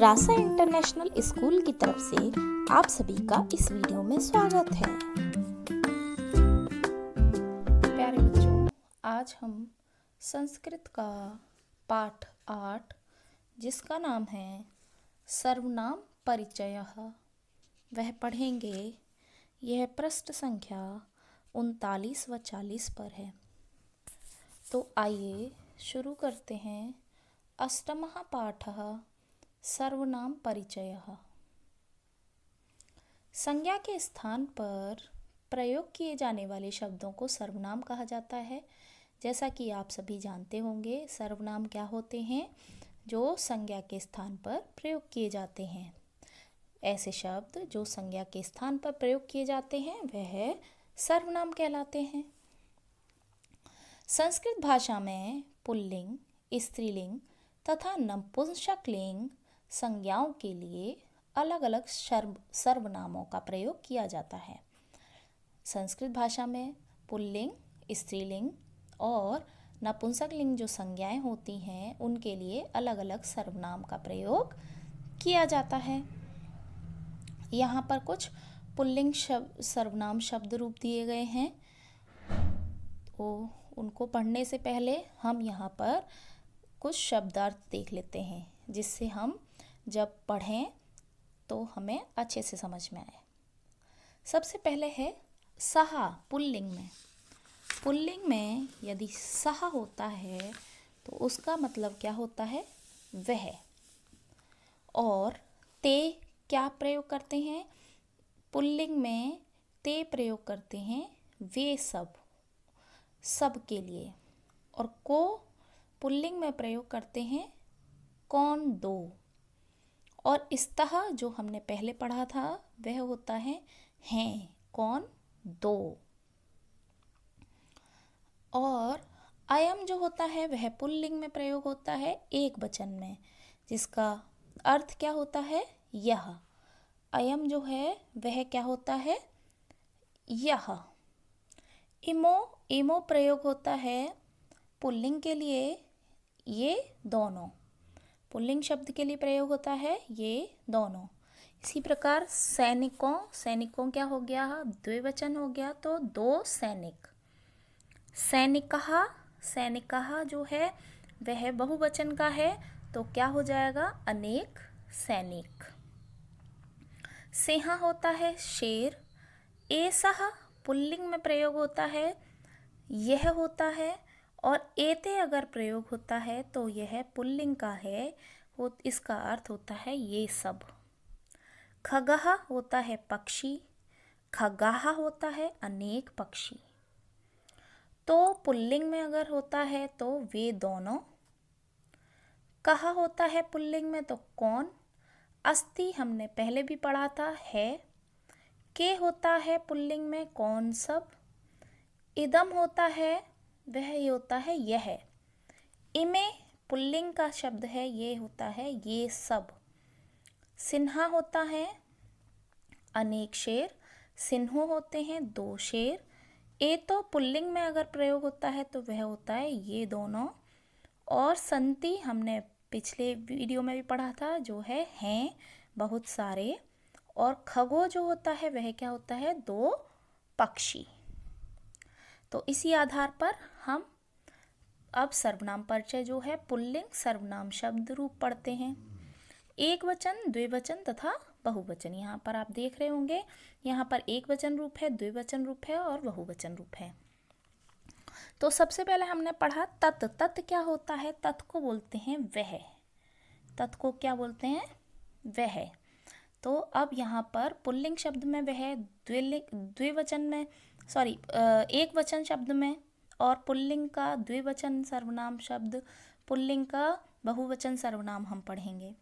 रासा international school की तरफ से आप सभी का इस वीडियो में स्वागत है। प्यारे बच्चों, आज हम संस्कृत का पाठ 8 जिसका नाम है सर्वनाम परिचयः वह पढ़ेंगे। यह पृष्ठ संख्या 39 व 40 पर है। तो आइए शुरू करते हैं। अष्टमः पाठः सर्वनाम परिचयः। संज्ञा के स्थान पर प्रयोग किए जाने वाले शब्दों को सर्वनाम कहा जाता है। जैसा कि आप सभी जानते होंगे, सर्वनाम क्या होते हैं? जो संज्ञा के स्थान पर प्रयोग किए जाते हैं। ऐसे शब्द जो संज्ञा के स्थान पर प्रयोग किए जाते हैं वह सर्वनाम कहलाते हैं। संस्कृत भाषा में पुल्लिंग, स्त्रीलिंग तथा नपुंसकलिंग संज्ञाओं के लिए अलग अलग सर्वनामों का प्रयोग किया जाता है। संस्कृत भाषा में पुल्लिंग, स्त्रीलिंग और नपुंसकलिंग जो संज्ञाएं होती हैं उनके लिए अलग अलग सर्वनाम का प्रयोग किया जाता है। यहाँ पर कुछ पुल्लिंग सर्वनाम शब्द रूप दिए गए हैं। तो उनको पढ़ने से पहले हम यहाँ पर कुछ शब्दार्थ देख लेते हैं, जिससे हम जब पढ़ें तो हमें अच्छे से समझ में आए। सबसे पहले है सहा। पुल्लिंग में यदि सहा होता है तो उसका मतलब क्या होता है? वह। और ते क्या प्रयोग करते हैं? पुल्लिंग में ते प्रयोग करते हैं वे सब के लिए। और को पुल्लिंग में प्रयोग करते हैं कौन, दो। और स्तः जो हमने पहले पढ़ा था वह होता है हैं, कौन, दो। और अयम जो होता है वह पुल्लिंग में प्रयोग होता है एक वचन में, जिसका अर्थ क्या होता है? यह। अयम जो है वह क्या होता है? यह। इमो प्रयोग होता है पुल्लिंग के लिए ये दोनों। पुल्लिंग शब्द के लिए प्रयोग होता है ये दोनों। इसी प्रकार सैनिकों क्या हो गया? द्विवचन हो गया, तो दो सैनिक। सैनिकः जो है वह बहुवचन का है, तो क्या हो जाएगा? अनेक सैनिक। सिंह होता है शेर। एसः पुल्लिंग में प्रयोग होता है यह होता है। और एते अगर प्रयोग होता है तो यह पुल्लिंग का है, इसका अर्थ होता है ये सब। खगः होता है पक्षी। खगाः होता है अनेक पक्षी। तो पुल्लिंग में अगर होता है तो वे दोनों। कः होता है पुल्लिंग में तो कौन। अस्ति हमने पहले भी पढ़ा था है। के होता है पुल्लिंग में कौन, सब। इदम होता है वह ये होता है यह। इमे पुल्लिंग का शब्द है, ये होता है ये सब। सिन्हा होता है अनेक शेर। सिन्हो होते हैं दो शेर। ए तो पुल्लिंग में अगर प्रयोग होता है तो वह होता है ये दोनों। और संति हमने पिछले वीडियो में भी पढ़ा था, जो है हैं बहुत सारे। और खगो जो होता है वह क्या होता है? दो पक्षी। तो इसी आधार पर हम अब सर्वनाम परिचय जो है पुल्लिंग सर्वनाम शब्द रूप पढ़ते हैं। एक वचन, द्विवचन तथा बहुवचन। यहाँ पर आप देख रहे होंगे, यहाँ पर एक वचन रूप है, द्विवचन रूप है और बहुवचन रूप है। तो सबसे पहले हमने पढ़ा तत्। तत् क्या होता है? तत् को बोलते हैं वह। तत् को क्या बोलते हैं? वह। तो अब यहाँ पर पुल्लिंग शब्द में वह, द्विवचन में एक वचन शब्द में, और पुल्लिंग का द्विवचन सर्वनाम शब्द, पुल्लिंग का बहुवचन सर्वनाम हम पढ़ेंगे।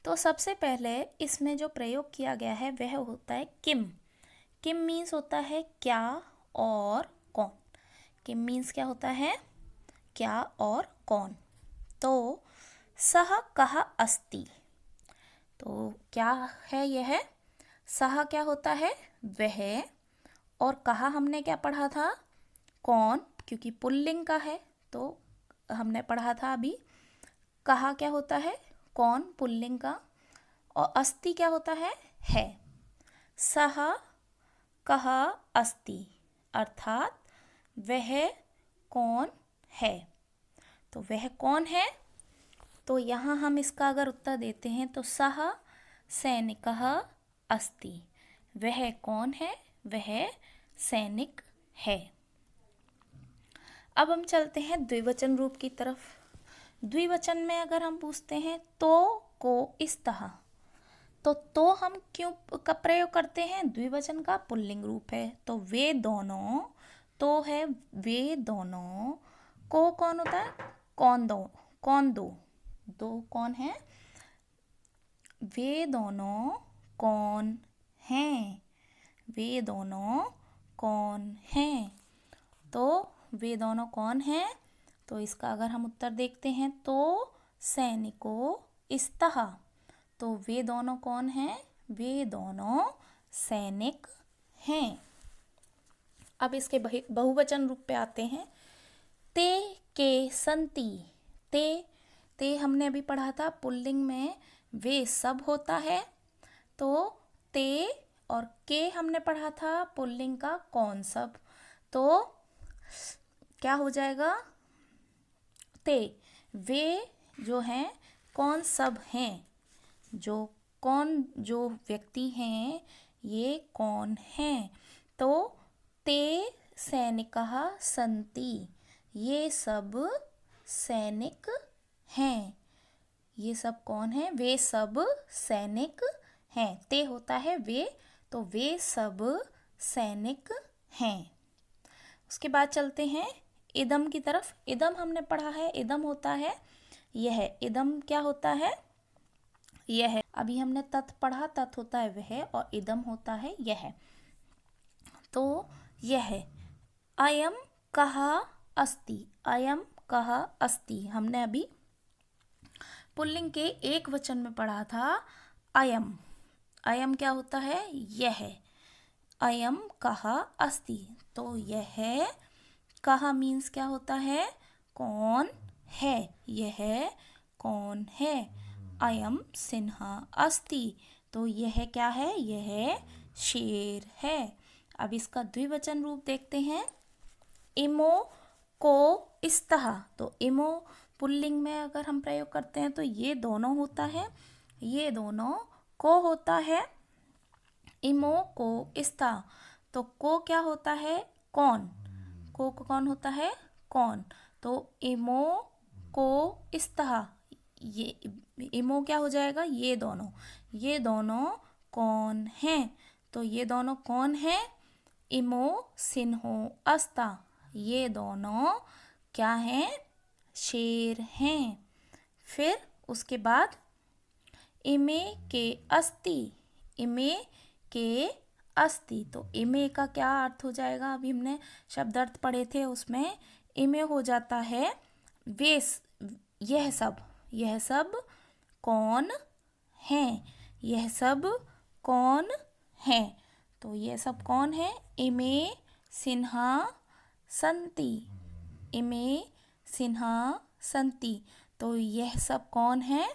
तो सबसे पहले इसमें जो प्रयोग किया गया है वह होता है किम। किम मीन्स होता है क्या और कौन। किम मीन्स क्या होता है? क्या और कौन। तो सह कः अस्ति, तो क्या है यह? सह क्या होता है? वह। और कहा हमने क्या पढ़ा था? कौन, क्योंकि पुल्लिंग का है तो हमने पढ़ा था अभी। कहा क्या होता है? कौन पुल्लिंग का, और अस्ति क्या होता है। सह कह अस्ति, अर्थात वह कौन है। तो वह कौन है, तो यहाँ हम इसका अगर उत्तर देते हैं तो सह सैनिकः अस्ति, वह कौन है, वह सैनिक है। अब हम चलते हैं द्विवचन रूप की तरफ। द्विवचन में अगर हम पूछते हैं तो को इस्तः, तो हम क्यों का प्रयोग करते हैं, द्विवचन का पुल्लिंग रूप है, तो वे दोनों, तो है वे दोनों, को कौन होता है, कौन दो, दो कौन है, वे दोनों कौन हैं, वे दोनों कौन हैं। तो वे दोनों कौन हैं, तो इसका अगर हम उत्तर देखते हैं तो सैनिको इस्तः, तो वे दोनों कौन हैं, वे दोनों सैनिक हैं। अब इसके बहुवचन रूप पे आते हैं। ते के संति, ते हमने अभी पढ़ा था पुल्लिंग में वे सब होता है, तो ते और के हमने पढ़ा था पुल्लिंग का कौन सब, तो क्या हो जाएगा, ते वे जो हैं कौन सब हैं, जो व्यक्ति हैं ये कौन हैं, तो ते सैनिकः सन्ति, ये सब सैनिक हैं। ये सब कौन है, वे सब सैनिक हैं। ते होता है वे, तो वे सब सैनिक हैं। उसके बाद चलते हैं इदम की तरफ। इदम हमने पढ़ा है, इदम होता है यह, इदम क्या होता है, यह। अभी हमने तत् पढ़ा, तत् होता है वह और इदम होता है यह। तो यह अयम कः अस्ति, अयम कः अस्ति हमने अभी पुल्लिंग के एक वचन में पढ़ा था। अयम, अयम क्या होता है, यह। अयम कः अस्ति, तो यह, कः मीन्स क्या होता है, कौन है, यह कौन है। अयम सिंह अस्ति, तो यह क्या है, यह शेर है। अब इसका द्विवचन रूप देखते हैं। इमो को इस्तः, तो इमो पुल्लिंग में अगर हम प्रयोग करते हैं तो ये दोनों होता है, ये दोनों को होता है। इमो को इस्तः, तो को क्या होता है, कौन, को कौन होता है, कौन, तो इमो को इस्तः, ये इमो क्या हो जाएगा, ये दोनों कौन हैं, तो ये दोनों कौन हैं, इमो सिन्हो अस्ता, ये दोनों क्या हैं, शेर हैं। फिर उसके बाद इमे के अस्ति, इमे के अस्ति, तो इमे का क्या अर्थ हो जाएगा, अभी हमने शब्द अर्थ पढ़े थे, उसमें इमे हो जाता है वे, यह सब कौन हैं, यह सब कौन हैं, तो यह सब कौन है, इमे सिन्हा संति, इमे सिन्हा संति, तो यह सब कौन है,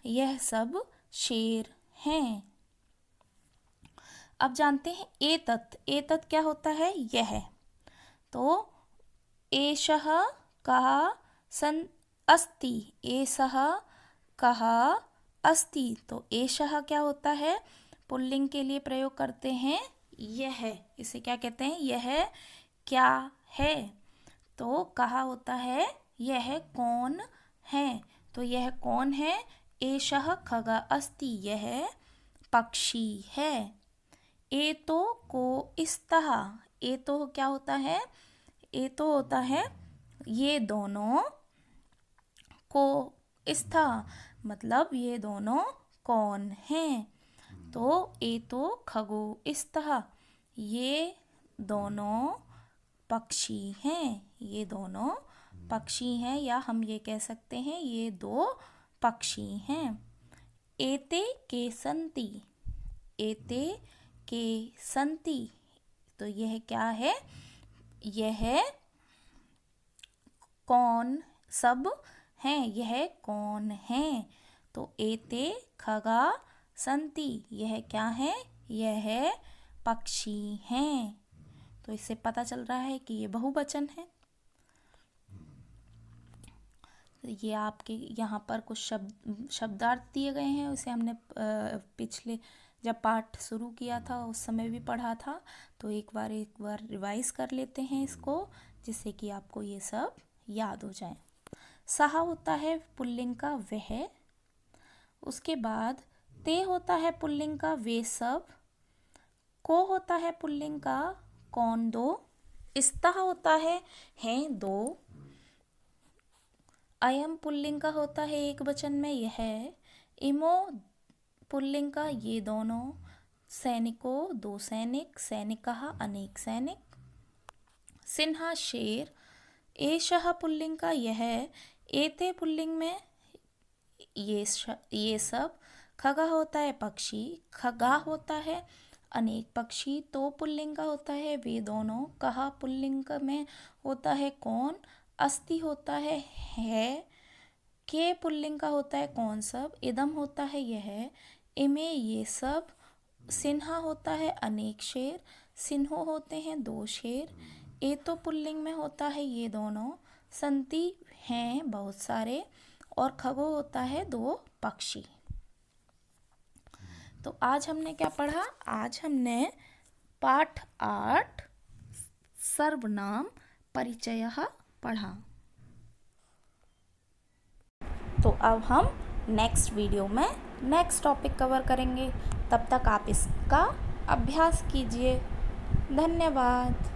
यह सब शेर हैं। अब जानते हैं एतत्, एतत् क्या होता है, यह, तो एषः कः सन अस्ति, एषः कः अस्ति, तो एषः क्या होता है, पुल्लिंग के लिए प्रयोग करते हैं यह, इसे क्या कहते हैं, यह क्या है। तो कहा होता है यह कौन है, तो यह कौन है, एषः खगः अस्ति, यह पक्षी है। एतो को स्तः, एतो क्या होता है, एतो होता है ये दोनों, को स्तः मतलब ये दोनों कौन हैं, तो एतो खगो स्तः, ये दोनों पक्षी हैं, ये दोनों पक्षी हैं, या हम ये कह सकते हैं ये दो पक्षी हैं। एते के संति, एते के संति, तो यह क्या है, यह कौन सब हैं, यह कौन है, तो एते खगा संति, यह क्या है? यह पक्षी हैं। तो इससे पता चल रहा है कि ये बहुवचन है। ये आपके यहाँ पर कुछ शब्दार्थ दिए गए हैं, उसे हमने पिछले जब पाठ शुरू किया था उस समय भी पढ़ा था। तो एक बार रिवाइज कर लेते हैं इसको, जिससे कि आपको ये सब याद हो जाए। सहा होता है पुल्लिंग का वह, उसके बाद ते होता है पुल्लिंग का वे सब, को होता है पुल्लिंग का कौन दो, स्तः होता है हैं दो, अयम पुल्लिंग का होता है एक वचन में यह, इमो पुल्लिंग का ये दोनों, सैनिको दो सैनिक, सैनिकः अनेक सैनिक, सिन्हा शेर, एषः पुल्लिंग का यह, एते पुल्लिंग में ये सब, खगा होता है पक्षी, खगा होता है अनेक पक्षी, तो पुल्लिंग का होता है वे दोनों, कहा पुल्लिंग में होता है कौन, अस्ति होता है के पुल्लिंग का होता है कौन सब, इदम होता है यह, इमे ये सब, सिन्हा होता है अनेक शेर, सिन्हो होते हैं दो शेर, एतो पुल्लिंग में होता है ये दोनों, संति हैं बहुत सारे, और खगो होता है दो पक्षी। तो आज हमने क्या पढ़ा? आज हमने पाठ 8 सर्वनाम परिचयः पढ़ा। तो अब हम नेक्स्ट वीडियो में नेक्स्ट टॉपिक कवर करेंगे। तब तक आप इसका अभ्यास कीजिए। धन्यवाद।